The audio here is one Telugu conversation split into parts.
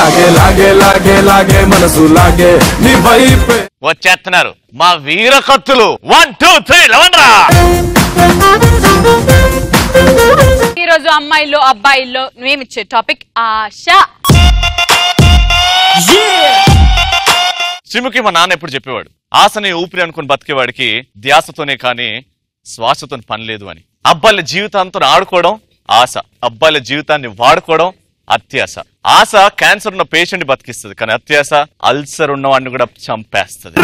లాగే లాగే లాగే లాగే మనసు లాగే నీ వైపే వచ్చేస్తున్నారు మా వీర కత్తులు 1 2 3 లవండ్రా. ఈ రోజు అమ్మాయిల్లో అబ్బాయిల్లో మేమిచ్చే టాపిక్ ఆశ. శ్రీముఖి మా నాన్న ఎప్పుడు చెప్పేవాడు, ఆశని ఊపిరి అనుకుని బతికేవాడికి ధ్యాసతోనే కానీ శ్వాసతో పని లేదు అని. అబ్బాయిల జీవితాంతో ఆడుకోవడం ఆశ, అబ్బాయిల జీవితాన్ని వాడుకోవడం అత్యాశ. ఆశ క్యాన్సర్ ఉన్న పేషెంట్ బతికిస్తుంది, కానీ అత్యాశ అల్సర్ ఉన్నవాడిని కూడా చంపేస్తుంది.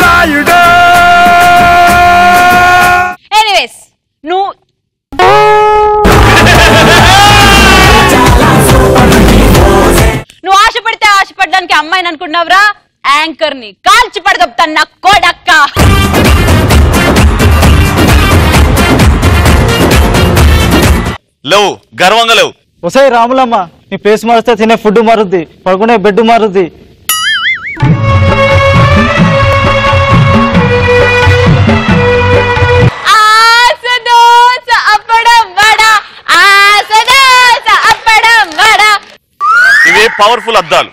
ఎనీవేస్ నువ్వు ఆశపడితే ఆశపడడానికి అమ్మాయిని అనుకున్నావురా, యాంకర్ ని కాల్చి పడదొప్తాను నా కోడక్క. లేవు, గర్వంగా లేవు. ఒసాయి రాములమ్మ, నీ ప్లేస్ మారిస్తే తినే ఫుడ్ మారుద్ది, పడుకునే బెడ్ మారుద్ది. ఇవి పవర్ఫుల్ అద్దాలు.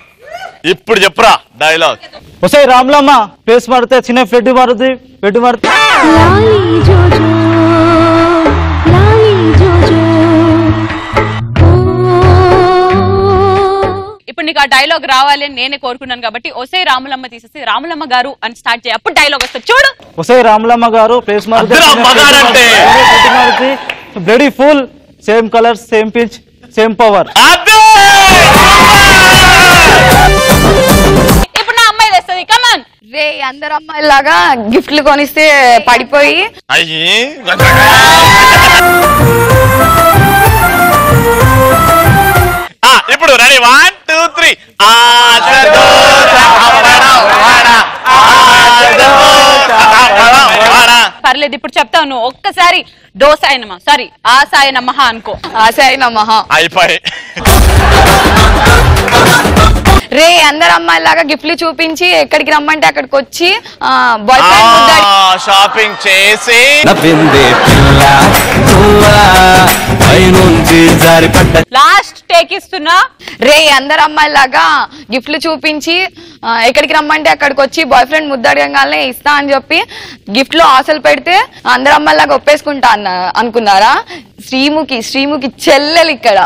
ఇప్పుడు చెప్పరా డైలాగ్. ఒసాయి రాములమ్మ, ప్లేస్ మారితే తినే ఫుడ్ మారుద్ది, బెడ్ మారుద్ది. ఇప్పుడు నీకు ఆ డైలాగ్ రావాలి అని నేనే కోరుకున్నాను కాబట్టి ఒసే రాములమ్మ తీసేసి రాములమ్మ గారు అని స్టార్ట్ చేయి, అప్పుడు డైలాగ్ వస్తుంది చూడు. ఒసాయి రాములమ్మ గారు, ప్లేస్ మారితే bloody full, same colour, same pitch, same power. ఇప్పుడు నా అమ్మాయి తెస్తుంది, కమాన్. రే అందరు అమ్మాయిలాగా గిఫ్ట్లు కొనిస్తే పడిపోయి ఇప్పుడు రెడీ 1 2 3 పర్లేదు, ఇప్పుడు చెప్తావు నువ్వు ఒక్కసారి దోసాయనమా సారీ ఆసాయనమహ అనుకో. ఆశాయనమహ అయిపోయి. రే అందరు అమ్మాయిలాగా గిఫ్ట్లు చూపించి ఎక్కడికి రమ్మంటే అక్కడికి వచ్చి బాయ్ ఫ్రెండ్ షాపింగ్ చేసి లాస్ట్ టేక్ ఇస్తున్నా. రే అందరు అమ్మాయిలాగా గిఫ్ట్లు చూపించి ఎక్కడికి రమ్మంటే అక్కడికి వచ్చి బాయ్ ఫ్రెండ్ ముద్దడగానే ఇస్తా అని చెప్పి గిఫ్ట్ లో ఆశలు పెడితే అందరు అమ్మాయిలాగా ఒప్పేసుకుంటా అనుకున్నారా? శ్రీముఖి చెల్లెలు ఇక్కడ.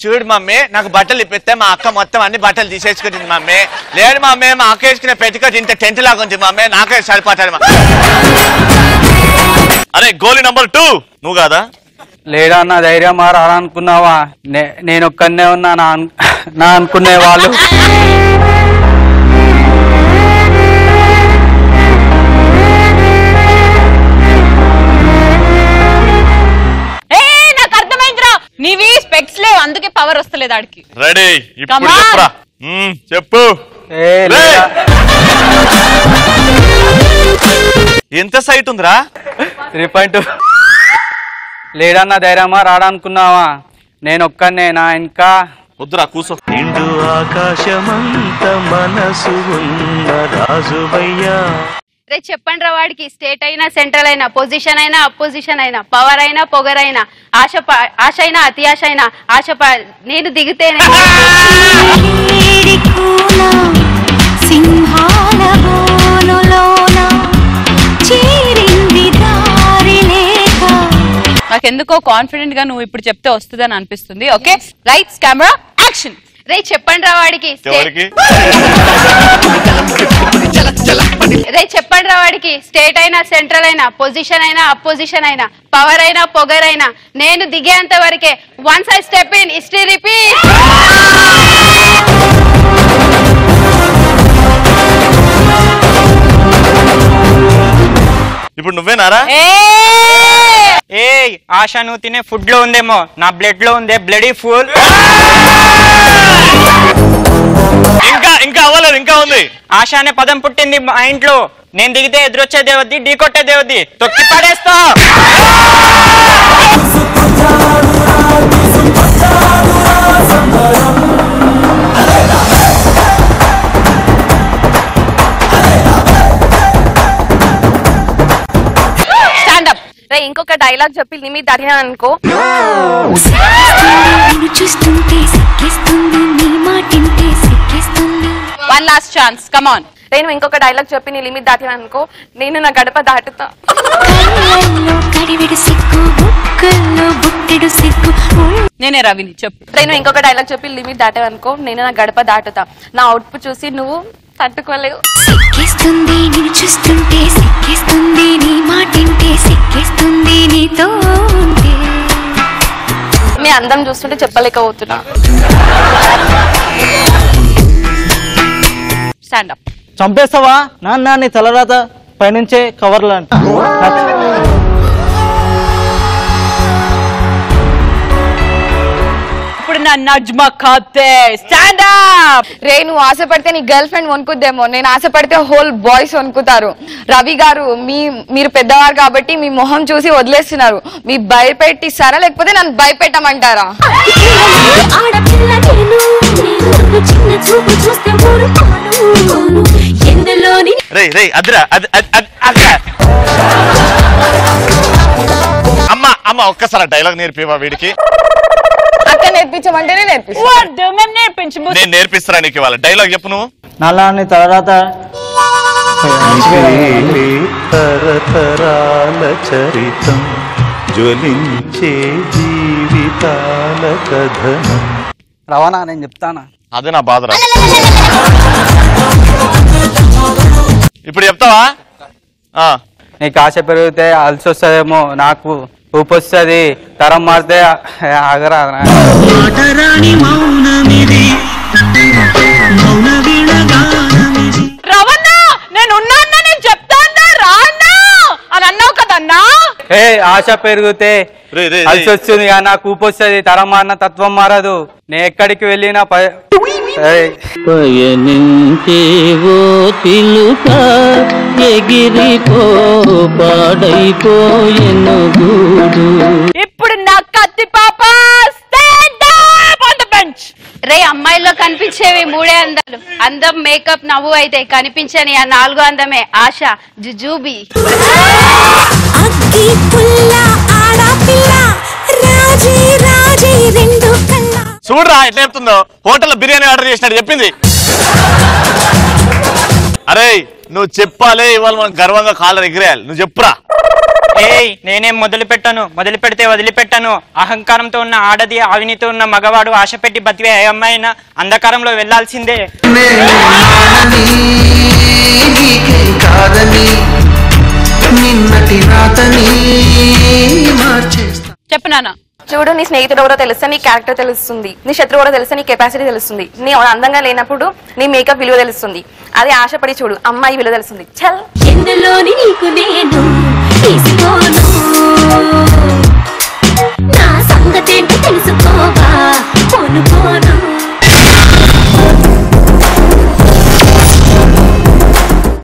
చూడు మమ్మీ, నాకు బట్టలు ఇప్పిస్తే మా అక్క మొత్తం అన్ని బట్టలు తీసేసుకుంటుంది మమ్మీ. లేదు మమ్మీ, మా అక్క వేసుకునే పెట్టుకోవచ్చు ఇంత టెంట్ లాగా ఉంది మమ్మీ, నాకే సరిపోతాడు. అరే గోలీ నంబర్ 2 నువ్వు కాదా? లేడా అన్న, ధైర్యం రానుకున్నావా? నేను ఒక్కనే ఉన్నా నా అనుకునే వాళ్ళు. నీవి స్పెక్స్ లేవు, అందుకే పవర్ వస్తలేదు ఆడికి. రెడీ, ఇప్పుడు చెప్పరా. చెప్పు. ఎంత సైట్ ఉందిరా? 3.2. లేడన్నా ధైర్యమా రాడనుకున్నావా? నేను ఒక్కనే, నా ఇంకా వద్దురా కూసో. నిండు ఆకాశమంత మనసు ఉన్న రాజువయ్యా. రే చెప్పండి రా వాడికి, స్టేట్ అయినా సెంట్రల్ అయినా పొజిషన్ అయినా అపోజిషన్ అయినా పవర్ అయినా పొగరైనా ఆశ అయినా అత్యాశ అయినా ఆశ నేను దిగితేనే నాకెందుకో కాన్ఫిడెంట్ గా నువ్వు ఇప్పుడు చెప్తే వస్తుందని అనిపిస్తుంది. Okay lights camera action. రే చెప్పండి రా వాడికి, రే చెప్పండి రా వాడికి, స్టేట్ అయినా సెంట్రల్ అయినా పొజిషన్ అయినా అపోజిషన్ అయినా పవర్ అయినా పొగరైనా నేను దిగేంత వరకే. Once I step in history repeat. ఇప్పుడు నువ్వేనారా? ఏ ఆశ నువ్వు తినే ఫుడ్ లో ఉందేమో, నా బ్లడ్ లో ఉందే బ్లడీ ఫుల్. ఇంకా అవ్వలేదు, ఇంకా ఉంది. ఆశ అనే పదం పుట్టింది మా ఇంట్లో. నేను దిగితే ఎదురొచ్చే దేవద్ది, ఢీ కొట్టే దేవద్ది, తొక్కి పడేస్తా. ఇంకొక డైలాగ్ చెప్పి లిమిట్ దాటినా అనుకో one last chance come on. నేను ఇంకొక డైలాగ్ చెప్పి నీ లిమిట్ దాటినా అనుకో నేను నా గడప దాటుతా. నేనే రవిని చెప్పు. నేను ఇంకొక డైలాగ్ చెప్పి లిమిట్ దాటావు అనుకో నేను నా గడప దాటుతా. నా అవుట్పుట్ చూసి నువ్వు తట్టుకోలేవు. సిక్కిస్తుంది నిన్ను చూస్తుంటే సిక్కిస్తుంది నీ మాటింటే సిక్కిస్తుంది నీతో ఉంటే. మీ అందం చూస్తుంటే చెప్పలేకపోతున్నా. Stand up. చంపేస్తావా నాన్న నీ తలరాత పైనుంచే కవర్లు అంట. ఇప్పుడు నా నజ్మా ఖాతే స్టాండ్ అప్. రే నువ్వు ఆశపడితే నీ గర్ల్ ఫ్రెండ్ వణుకుద్దేమో, నేను ఆశపడితే హోల్ బాయ్స్ వణుకుతారు. రవి గారు మీరు పెద్దవారు కాబట్టి మీ మొహం చూసి వదిలేస్తున్నారు. మీ భయపెట్టిస్తారా లేకపోతే నన్ను భయపెట్టమంటారా? అమ్మ ఒక్కసారి డైలాగ్ నేర్పివా వీడికి. అక్క నేర్పించమంటేనే నేను నేర్పిస్తారా నీకు ఇవాళ. డైలాగ్ చెప్పు నువ్వు. నాన్న నీ తలరాత తరతరాల చరితం జ్వలించే జీవితాల కథనం. రవాణా నేను చెప్తానా? అదే నా బాధ. ఇప్పుడు చెప్తావా? నీకు ఆశ పెరిగితే అలసి వస్తుందేమో, నాకు ఊపి వస్తుంది, తరం మారితే ఆగరా. రవణ నేను ఉన్నా నేను చెప్తాను రా అన్నా అని అన్నావు కదన్నా. ఏ ఆశ పెరిగితే అలసి వస్తుంది, నాకు ఊపి వస్తుంది, తరం మారిన తత్వం మారదు. నేను ఎక్కడికి వెళ్ళినా పయనించేవో చిలుక ఎగిరిపో పాడైపోయెను గూడు. ఇప్పుడు నా కత్తి పాప stand up on the bench. రే అమ్మాయిల్లో కనిపించేవి మూడే అందాలు, అందం మేకప్ నవ్వు అయితే కనిపించని ఆ నాలుగో అందమే ఆశ జుజూబీ. చూడరా ఎట్లా చెప్తుందో, హోటల్లో బిర్యానీ ఆర్డర్ చేసినట్టు చెప్పింది. అరే నువ్వు చెప్పాలే, ఇవాళ మనం గర్వంగా కాలర్ ఎగిరేయాలి. నువ్వు చెప్పురా. ఏయ్ నేనేం మొదలు పెట్టాను, మొదలు పెడితే వదిలిపెట్టాను. అహంకారంతో ఉన్న ఆడది, అవినీతో ఉన్న మగవాడు, ఆశ పెట్టి బతికే ఏ అమ్మాయినా అంధకారంలో వెళ్లాల్సిందే. చెప్పు నాన్న. చూడు నీ స్నేహితుడు ఎవరో తెలుస్తే నీ క్యారెక్టర్ తెలుస్తుంది, నీ శత్రువు ఎవరో తెలిస్తే నీ కెపాసిటీ తెలుస్తుంది, నీ అందంగా లేనప్పుడు నీ మేకప్ విలువ తెలుస్తుంది. అది ఆశపడి చూడు, అమ్మాయి విలువ తెలుస్తుంది. చల్ ఎందులోని నీకు నేను తీసుకోను, నా సంగతేంటో తెలుసుకోవా కొనుకోను.